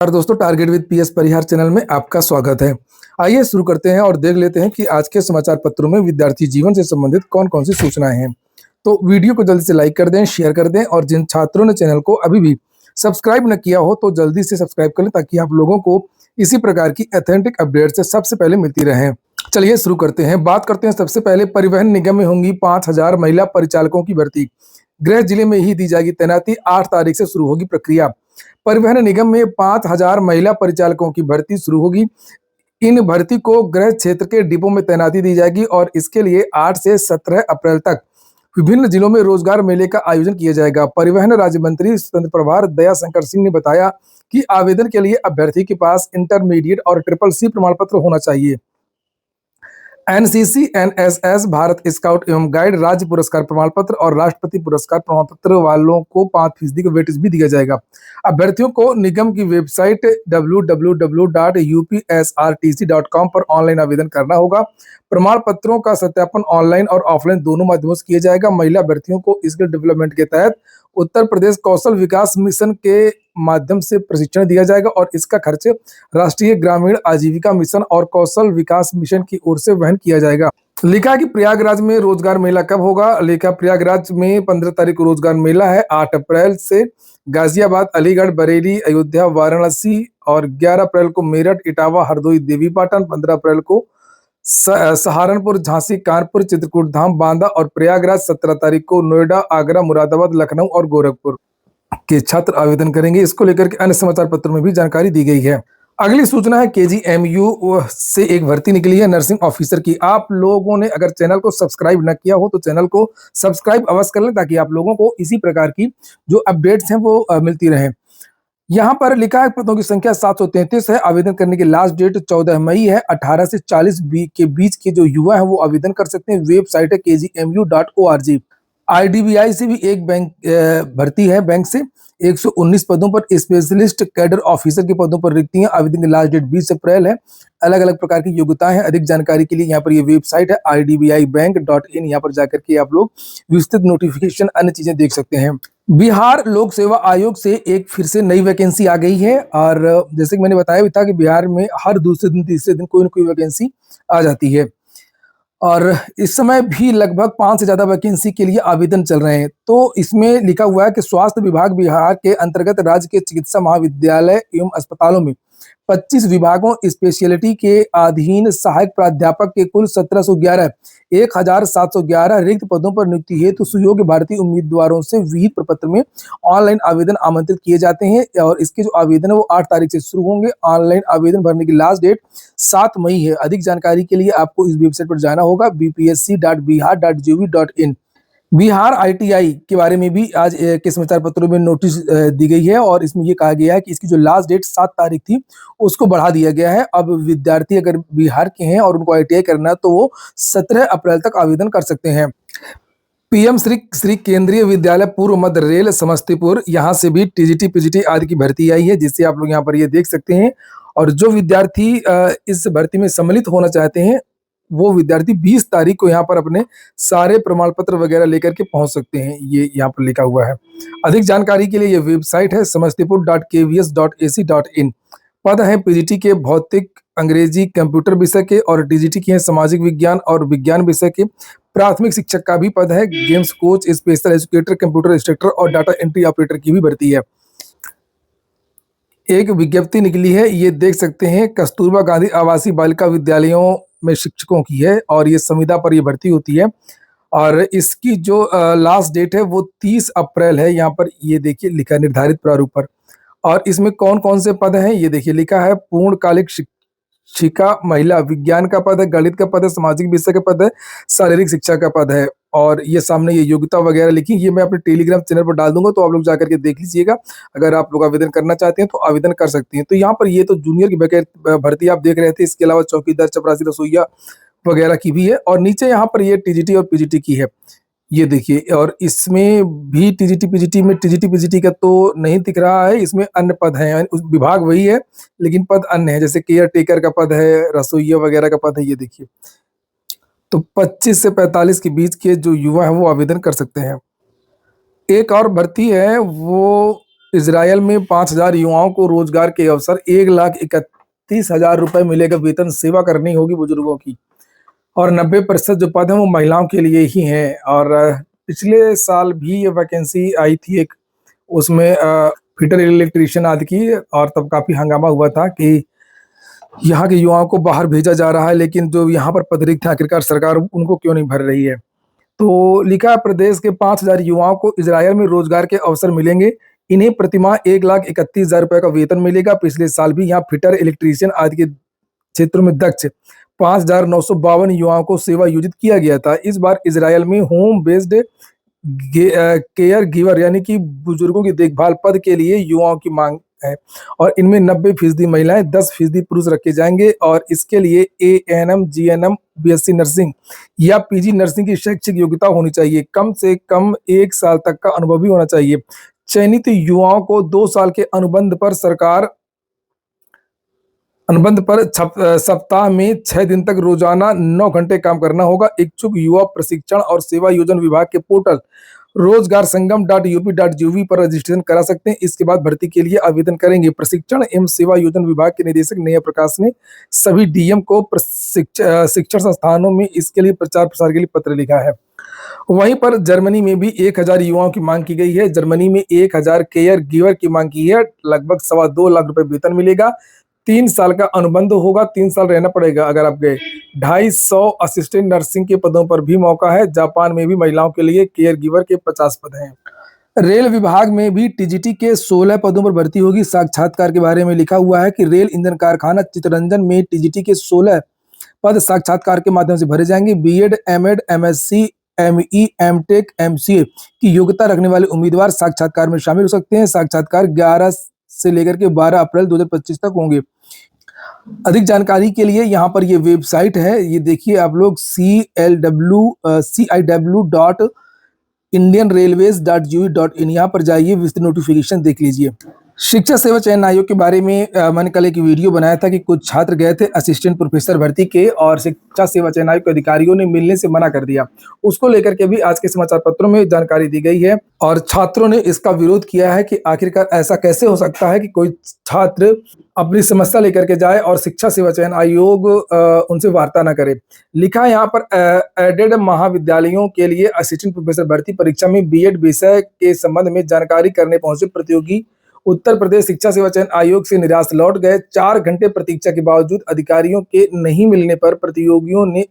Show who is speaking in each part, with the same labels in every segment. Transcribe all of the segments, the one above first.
Speaker 1: और दोस्तों, target with PS Parihar channel में आपका स्वागत है। आइए शुरू करते हैं और देख लेते हैं कि आज के समाचार पत्रों में विद्यार्थी जीवन से संबंधित कौन कौन सी सूचनाएं हैं। तो वीडियो को जल्दी से लाइक कर दें, शेयर कर दें और जिन छात्रों ने चैनल को अभी भी सब्सक्राइब न किया हो तो जल्दी से सब्सक्राइब कर लें ताकि आप लोगों को इसी प्रकार की ऑथेंटिक अपडेट से सबसे पहले मिलती रहे। चलिए शुरू करते हैं। बात करते हैं सबसे पहले परिवहन निगम में होंगी 5,000 महिला परिचालकों की भर्ती। गृह जिले में ही दी जाएगी तैनाती। 8 तारीख से शुरू होगी प्रक्रिया। परिवहन निगम में 5,000 महिला परिचालकों की भर्ती शुरू होगी। इन भर्ती को गृह क्षेत्र के डिपो में तैनाती दी जाएगी और इसके लिए 8 से 17 अप्रैल तक विभिन्न जिलों में रोजगार मेले का आयोजन किया जाएगा। परिवहन राज्य मंत्री स्वतंत्र प्रभार दया शंकर सिंह ने बताया कि आवेदन के लिए अभ्यर्थी के पास इंटरमीडिएट और ट्रिपल सी प्रमाण पत्र होना चाहिए। एनसीसी एनएसएस भारत स्काउट एवं गाइड राज्य पुरस्कार प्रमाण पत्र और राष्ट्रपति पुरस्कार प्रमाण पत्र वालों को 5% का वेटेज भी दिया जाएगा। अभ्यर्थियों को निगम की वेबसाइट www.upsrtc.com पर ऑनलाइन आवेदन करना होगा। प्रमाण पत्रों का सत्यापन ऑनलाइन और ऑफलाइन दोनों माध्यमों से किया जाएगा। महिला अभ्यर्थियों को स्किल डेवलपमेंट के तहत उत्तर प्रदेश कौशल विकास मिशन के माध्यम से प्रशिक्षण दिया जाएगा और इसका खर्च राष्ट्रीय ग्रामीण आजीविका मिशन और कौशल विकास मिशन की ओर से वहन किया जाएगा। लिखा है कि प्रयागराज में रोजगार मेला कब होगा। लिखा प्रयागराज में 15 तारीख को रोजगार मेला है। 8 अप्रैल से गाजियाबाद, अलीगढ़, बरेली, अयोध्या, वाराणसी और 11 अप्रैल को मेरठ, इटावा, हरदोई, देवीपाटन, 15 अप्रैल को सहारनपुर, झांसी, कानपुर, चित्रकूट धाम, बांदा और प्रयागराज, 17 तारीख को नोएडा, आगरा, मुरादाबाद, लखनऊ और गोरखपुर के छात्र आवेदन करेंगे। इसको लेकर के अन्य समाचार पत्रों में भी जानकारी दी गई है। अगली सूचना है केजीएमयू से एक भर्ती निकली है नर्सिंग ऑफिसर की। आप लोगों ने अगर चैनल को सब्सक्राइब न किया हो तो चैनल को सब्सक्राइब अवश्य कर लें ताकि आप लोगों को इसी प्रकार की जो अपडेट्स हैं वो मिलती रहे। यहाँ पर लिखा है पदों की संख्या 733 है। आवेदन करने की लास्ट डेट 14 मई है। 18 से 40 के बीच के जो युवा हैं वो आवेदन कर सकते हैं। वेबसाइट है kgmu.org। आईडीबीआई से भी एक बैंक भर्ती है। बैंक से 119 पदों पर स्पेशलिस्ट कैडर ऑफिसर के पदों पर रिक्तियां। आवेदन की लास्ट डेट 20 अप्रैल है। अलग अलग प्रकार की योग्यताएं हैं। अधिक जानकारी के लिए यहाँ पर ये वेबसाइट है idbibank.in। यहाँ पर जाकर के आप लोग विस्तृत नोटिफिकेशन अन्य चीजें देख सकते हैं। बिहार लोक सेवा आयोग से एक फिर से नई वैकेंसी आ गई है और जैसे कि मैंने बताया भी था कि बिहार में हर दूसरे दिन तीसरे दिन कोई ना कोई वैकेंसी आ जाती है और इस समय भी लगभग 5 से ज्यादा वैकेंसी के लिए आवेदन चल रहे हैं। तो इसमें लिखा हुआ है कि स्वास्थ्य विभाग बिहार के अंतर्गत राज्य के चिकित्सा महाविद्यालय एवं अस्पतालों में 25 विभागों स्पेशलिटी के अधीन सहायक प्राध्यापक के कुल 1711 रिक्त पदों पर नियुक्ति हेतु सुयोग्य भारतीय उम्मीदवारों से विहित प्रपत्र में ऑनलाइन आवेदन आमंत्रित किए जाते हैं और इसके जो आवेदन है वो 8 तारीख से शुरू होंगे। ऑनलाइन आवेदन भरने की लास्ट डेट 7 मई है। अधिक जानकारी के लिए आपको इस वेबसाइट पर जाना होगा bpsc.bihar.gov.in। बिहार आईटीआई के बारे में भी आज के समाचार पत्रों में नोटिस दी गई है और इसमें ये कहा गया है कि इसकी जो लास्ट डेट 7 तारीख थी उसको बढ़ा दिया गया है। अब विद्यार्थी अगर बिहार के हैं और उनको आईटीआई करना है तो वो 17 अप्रैल तक आवेदन कर सकते हैं। पीएम श्री केंद्रीय विद्यालय पूर्व मध्य रेल समस्तीपुर, यहाँ से भी टीजीटी पीजीटी आदि की भर्ती आई है जिससे आप लोग यहाँ पर ये देख सकते हैं। और जो विद्यार्थी इस भर्ती में सम्मिलित होना चाहते हैं वो विद्यार्थी 20 तारीख को यहाँ पर अपने सारे प्रमाण पत्र वगैरह लेकर के पहुंच सकते हैं। ये यहाँ पर लिखा हुआ है। अधिक जानकारी के लिए ये वेबसाइट है समस्तीपुर.kvs.ac.in। पद है पीजीटी के भौतिक, अंग्रेजी, कंप्यूटर विषय के और टीजीटी के हैं सामाजिक विज्ञान और विज्ञान विषय के। प्राथमिक शिक्षक का भी पद है। Games coach, special educator, computer instructor और डाटा एंट्री ऑपरेटर की भी भर्ती है। एक विज्ञप्ति निकली है, ये देख सकते हैं, कस्तूरबा गांधी आवासीय बालिका विद्यालयों में शिक्षकों की है और ये संविदा पर ये भर्ती होती है और इसकी जो लास्ट डेट है वो 30 अप्रैल है। यहाँ पर ये देखिए लिखा है निर्धारित प्रारूप पर। और इसमें कौन कौन से पद हैं ये देखिए लिखा है। पूर्णकालिक शिक्षिका महिला, विज्ञान का पद है, गणित का पद है, सामाजिक विषय का पद है, शारीरिक शिक्षा का पद है और ये सामने ये योग्यता वगैरह लिखी। ये मैं अपने टेलीग्राम चैनल पर डाल दूंगा तो आप लोग जाकर के देख लीजिएगा। अगर आप लोग आवेदन करना चाहते हैं तो आवेदन कर सकते हैं। तो यहाँ पर ये तो जूनियर की भर्ती आप देख रहे थे। इसके अलावा चौकीदार, चपरासी, रसोईया वगैरह की भी है और नीचे यहाँ पर ये टीजीटी और पीजीटी की है। ये देखिए और इसमें भी टीजीटी पीजीटी में टीजीटी पीजीटी का तो नहीं दिख रहा है। इसमें अन्य पद हैं, उस विभाग वही है लेकिन पद अन्य है, जैसे केयर टेकर का पद है, रसोईया वगैरह का पद है। ये देखिए तो 25 से 45 के बीच के जो युवा हैं वो आवेदन कर सकते हैं। एक और भर्ती है वो इजरायल में 5,000 युवाओं को रोजगार के अवसर, 1,31,000 रुपए मिलेगा वेतन, सेवा करनी होगी बुजुर्गों की और 90% जो पद हैं वो महिलाओं के लिए ही हैं। और पिछले साल भी ये वैकेंसी आई थी एक, उसमें फिटर इलेक्ट्रीशियन आदि की, और तब काफी हंगामा हुआ था कि यहाँ के युवाओं को बाहर भेजा जा रहा है, लेकिन जो यहाँ पर पद रिक्त थे आखिरकार सरकार उनको क्यों नहीं भर रही है। तो लिखा है, प्रदेश के 5,000 युवाओं को इजरायल में रोजगार के अवसर मिलेंगे। इन्हें प्रतिमाह 1,31,000 रुपए का वेतन मिलेगा। पिछले साल भी यहाँ फिटर, इलेक्ट्रीशियन आदि के क्षेत्रों में दक्ष 5,952 युवाओं को सेवा योजित किया गया था। इस बार इजरायल में होम बेस्ड केयर गिवर यानी कि बुजुर्गों की देखभाल पद के लिए युवाओं की मांग है और इनमें 90% महिलाएं, 10% पुरुष रखे जाएंगे और इसके लिए एएनएम, जीएनएम, बीएससी नर्सिंग या पीजी नर्सिंग की शैक्षिक योग्यता होनी चाहिए। कम से कम 1 साल तक का अनुभव भी होना चाहिए। चयनित युवाओं को 2 साल के अनुबंध पर सप्ताह में 6 दिन तक रोजाना 9 घंटे काम करना होगा। इच्छुक युवा प्रशिक्षण और सेवा योजन विभाग के पोर्टल रोजगार संगम .up.gov पर रजिस्ट्रेशन करा सकते हैं। इसके बाद भर्ती के लिए आवेदन करेंगे। प्रशिक्षण एवं सेवा योजन विभाग के निदेशक नेहा प्रकाश ने सभी डीएम को शिक्षण संस्थानों में इसके लिए प्रचार प्रसार के लिए पत्र लिखा है। वहीं पर जर्मनी में भी 1,000 युवाओं की मांग की गई है। जर्मनी में 1,000 केयर गिवर की मांग की है। लगभग 2.25 लाख रुपए वेतन मिलेगा। 3 साल का अनुबंध होगा, 3 साल रहना पड़ेगा अगर आप गए। 250 असिस्टेंट नर्सिंग के पदों पर भी मौका है। जापान में भी महिलाओं के लिए केयर गिवर के 50 पद हैं। रेल विभाग में भी टीजीटी के 16 पदों पर भर्ती होगी। साक्षात्कार के बारे में लिखा हुआ है कि रेल इंजन कारखाना चित्तरंजन में टीजीटी के 16 पद साक्षात्कार के माध्यम से भरे जाएंगे। BEd, MEd, MSc, ME, MTech, MCA की योग्यता रखने वाले उम्मीदवार साक्षात्कार में शामिल हो सकते हैं। साक्षात्कार 11 से लेकर के 12 अप्रैल 2025 तक होंगे। अधिक जानकारी के लिए यहाँ पर ये वेबसाइट है, ये देखिए आप लोग ciw.indianrailways.gov.in, यहाँ पर जाइए, विस्तृत नोटिफिकेशन देख लीजिए। शिक्षा सेवा चयन आयोग के बारे में मैंने कल एक वीडियो बनाया था कि कुछ छात्र गए थे असिस्टेंट प्रोफेसर भर्ती के और शिक्षा सेवा चयन आयोग के अधिकारियों ने मिलने से मना कर दिया। उसको लेकर के भी आज के समाचार पत्रों में जानकारी दी गई है और छात्रों ने इसका विरोध किया है कि आखिरकार ऐसा कैसे हो सकता है कि कोई छात्र अपनी समस्या लेकर के जाए और शिक्षा सेवा चयन आयोग उनसे वार्ता न करे। लिखा है यहाँ पर, एडेड महाविद्यालयों के लिए असिस्टेंट प्रोफेसर भर्ती परीक्षा में बीएड विषय के संबंध में जानकारी करने पहुंचे प्रतियोगी उत्तर प्रदेश शिक्षा सेवा चयन आयोग से निराश लौट गए। 4 घंटे प्रतीक्षा के बावजूद अधिकारियों के नहीं मिलने पर प्रतियोगियों ने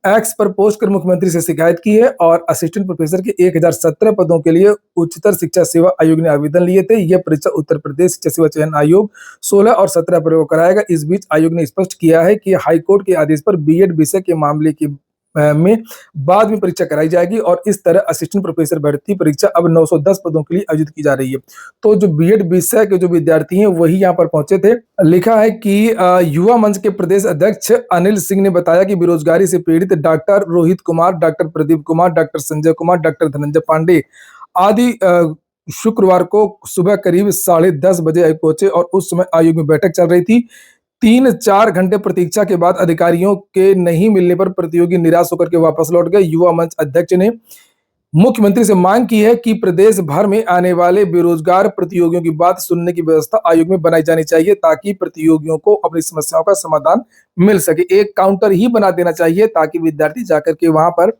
Speaker 1: एक्स पर पोस्ट कर मुख्यमंत्री से शिकायत की है और असिस्टेंट प्रोफेसर के 1017 पदों के लिए उच्चतर शिक्षा सेवा आयोग ने आवेदन लिए थे। यह परीक्षा उत्तर प्रदेश शिक्षा सेवा चयन आयोग 16 और 17 अप्रैल को कराएगा। इस बीच आयोग ने स्पष्ट किया है कि हाईकोर्ट के आदेश पर बीएड विषय के मामले के में बाद में परीक्षा कराई जाएगी और इस तरह असिस्टेंट प्रोफेसर भर्ती परीक्षा अब 910 पदों के लिए आयोजित की जा रही है। तो जो बीएड विषय के जो विद्यार्थी हैं वही यहाँ पर पहुंचे थे। लिखा है कि युवा मंच के प्रदेश अध्यक्ष अनिल सिंह ने बताया कि बेरोजगारी से पीड़ित doctor Rohit Kumar, doctor Pradeep Kumar, doctor Sanjay Kumar, doctor Dhananjay Pandey आदि शुक्रवार को सुबह करीब 10:30 बजे आयोग पहुंचे और उस समय आयोग में बैठक चल रही थी। 3-4 घंटे प्रतीक्षा के बाद अधिकारियों के नहीं मिलने पर प्रतियोगी निराश होकर के वापस लौट गए। युवा मंच अध्यक्ष ने मुख्यमंत्री से मांग की है कि प्रदेश भर में आने वाले बेरोजगार प्रतियोगियों की बात सुनने की व्यवस्था आयोग में बनाई जानी चाहिए ताकि प्रतियोगियों को अपनी समस्याओं का समाधान मिल सके। एक काउंटर ही बना देना चाहिए ताकि विद्यार्थी जाकर के वहां पर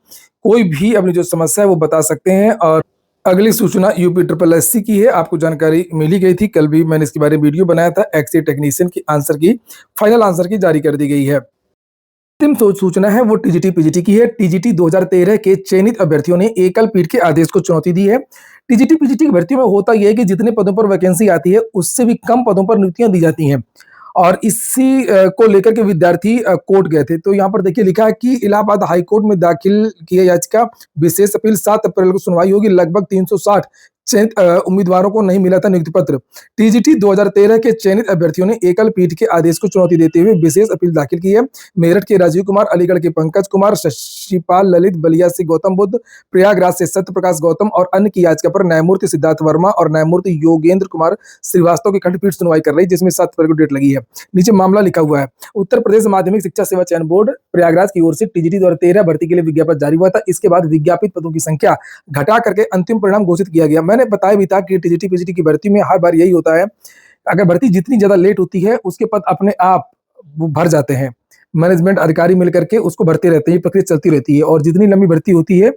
Speaker 1: कोई भी अपनी जो समस्या है वो बता सकते हैं। और अगली सूचना UPSSC की है। आपको जानकारी मिली गई थी, कल भी मैंने इसके बारे में वीडियो बनाया था। एक्स टेक्नीशियन की आंसर की फाइनल आंसर की जारी कर दी गई है। अंतिम सूचना है वो टीजीटी पीजीटी की है। टीजीटी 2013 के चयनित अभ्यर्थियों ने एकल पीठ के आदेश को चुनौती दी है। टीजीटी पीजीटी की भर्ती में होता यह है कि जितने पदों पर वैकेंसी आती है उससे भी कम पदों पर नियुक्तियां दी जाती हैं और इसी को लेकर के विद्यार्थी कोर्ट गए थे। तो यहाँ पर देखिए लिखा है कि इलाहाबाद हाईकोर्ट में दाखिल किया याचिका विशेष अपील 7 अप्रैल को सुनवाई होगी। लगभग 360 चयनित उम्मीदवारों को नहीं मिला था नियुक्ति पत्र। टीजीटी 2013 के चयनित अभ्यर्थियों ने एकल पीठ के आदेश को चुनौती देते हुए विशेष अपील दाखिल की है। मेरठ के राजीव कुमार, अलीगढ़ के पंकज कुमार, शशिपाल ललित, बलिया से गौतम बुद्ध, प्रयागराज से सत्य प्रकाश गौतम और अन्य की याचिका पर न्यायमूर्ति सिद्धार्थ वर्मा और न्यायमूर्ति योगेंद्र कुमार श्रीवास्तव की खंडपीठ सुनवाई कर रही है, जिसमें 7 अप्रैल को डेट लगी है। नीचे मामला लिखा हुआ है। उत्तर प्रदेश माध्यमिक शिक्षा सेवा चयन बोर्ड प्रयागराज की ओर से टीजीटी 2013 भर्ती के लिए विज्ञापन जारी हुआ था। इसके बाद विज्ञापित पदों की संख्या घटा करके अंतिम परिणाम घोषित किया गया। मैंने बताया भी था कि टीजीटी पीजीटी की भर्ती में हर बार यही होता है, अगर भर्ती जितनी ज़्यादा लेट होती है, उसके पद अपने आप वो भर जाते हैं। मैनेजमेंट अधिकारी मिल करके उसको भरते रहते हैं, ये प्रक्रिया चलती रहती है और जितनी लंबी भर्ती होती है,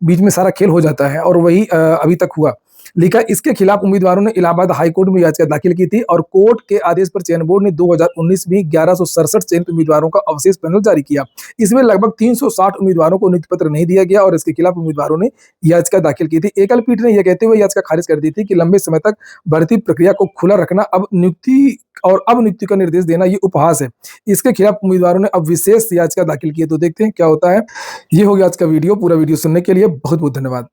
Speaker 1: बीच में सारा खेल हो जाता है और वही अभी तक हुआ। लिखा इसके खिलाफ उम्मीदवारों ने इलाहाबाद हाई कोर्ट में याचिका दाखिल की थी और कोर्ट के आदेश पर चयन बोर्ड ने 2019 में 1167 चयनित उम्मीदवारों का अवशेष पैनल जारी किया। इसमें लगभग 360 उम्मीदवारों को नियुक्ति पत्र नहीं दिया गया और इसके खिलाफ उम्मीदवारों ने याचिका दाखिल की थी। एकल पीठ ने यह कहते हुए याचिका खारिज कर दी थी कि लंबे समय तक भर्ती प्रक्रिया को खुला रखना अब नियुक्ति का निर्देश देना ये उपहास है। इसके खिलाफ उम्मीदवारों ने अब विशेष याचिका दाखिल की है, तो देखते हैं क्या होता है। ये हो गया आज का वीडियो। पूरा वीडियो सुनने के लिए बहुत बहुत धन्यवाद।